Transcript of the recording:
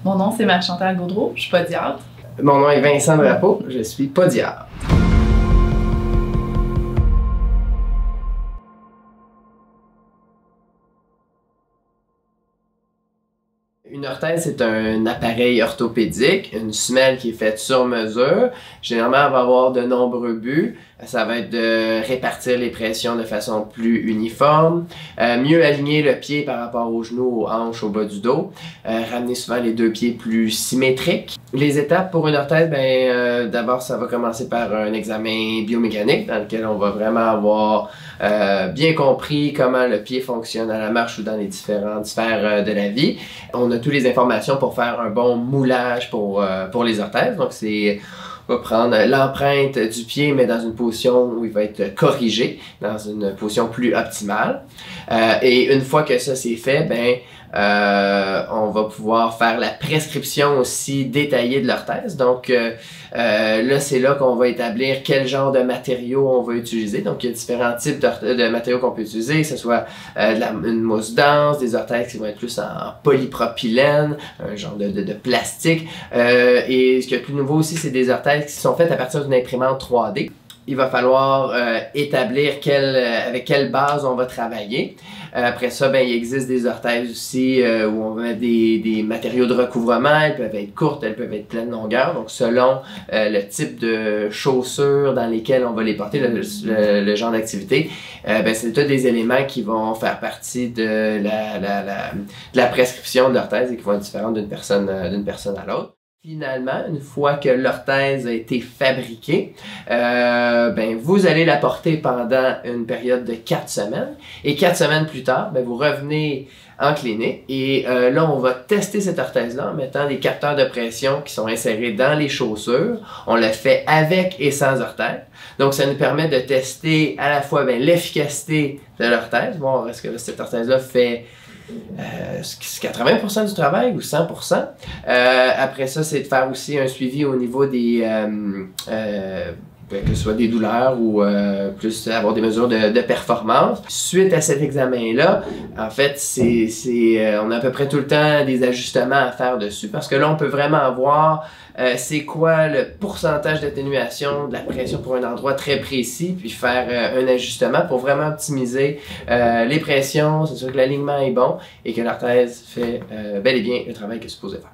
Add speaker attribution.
Speaker 1: Mon nom, c'est Marie-Chantal Gaudreau, je suis podiatre.
Speaker 2: Mon nom est Vincent Drapeau, je suis podiatre. Une orthèse, c'est un appareil orthopédique, une semelle qui est faite sur mesure. Généralement, elle va avoir de nombreux buts. Ça va être de répartir les pressions de façon plus uniforme, mieux aligner le pied par rapport aux genoux, aux hanches, au bas du dos, ramener souvent les deux pieds plus symétriques. Les étapes pour une orthèse, d'abord, ça va commencer par un examen biomécanique dans lequel on va vraiment avoir bien compris comment le pied fonctionne à la marche ou dans les différentes sphères de la vie. On a toutes les informations pour faire un bon moulage pour les orthèses. Donc, on va prendre l'empreinte du pied, mais dans une position où il va être corrigé, dans une position plus optimale. Et une fois que ça c'est fait, on va pouvoir faire la prescription aussi détaillée de l'orthèse. Donc là, c'est là qu'on va établir quel genre de matériaux on va utiliser. Donc il y a différents types de matériaux qu'on peut utiliser, que ce soit une mousse dense, des orthèses qui vont être plus en polypropylène, un genre de plastique. Et ce qui est plus nouveau aussi, c'est des orthèses qui sont faites à partir d'une imprimante 3D. Il va falloir établir avec quelle base on va travailler. Après ça, il existe des orthèses aussi où on va mettre des matériaux de recouvrement. Elles peuvent être courtes, elles peuvent être pleine longueur. Donc, selon le type de chaussures dans lesquelles on va les porter, le genre d'activité, c'est tous des éléments qui vont faire partie de la prescription de l'orthèse et qui vont être différentes d'une personne à l'autre. Finalement, une fois que l'orthèse a été fabriquée, vous allez la porter pendant une période de 4 semaines. Et 4 semaines plus tard, vous revenez en clinique et là, on va tester cette orthèse-là en mettant des capteurs de pression qui sont insérés dans les chaussures. On le fait avec et sans orthèse. Donc, ça nous permet de tester à la fois l'efficacité de l'orthèse. Bon, est-ce que cette orthèse-là fait 80% du travail ou 100%. Après ça, c'est de faire aussi un suivi au niveau des que ce soit des douleurs ou plus avoir des mesures de performance. Suite à cet examen-là, en fait, on a à peu près tout le temps des ajustements à faire dessus parce que là, on peut vraiment voir c'est quoi le pourcentage d'atténuation de la pression pour un endroit très précis, puis faire un ajustement pour vraiment optimiser les pressions, c'est sûr que l'alignement est bon et que l'orthèse fait bel et bien le travail qu'elle est supposée faire.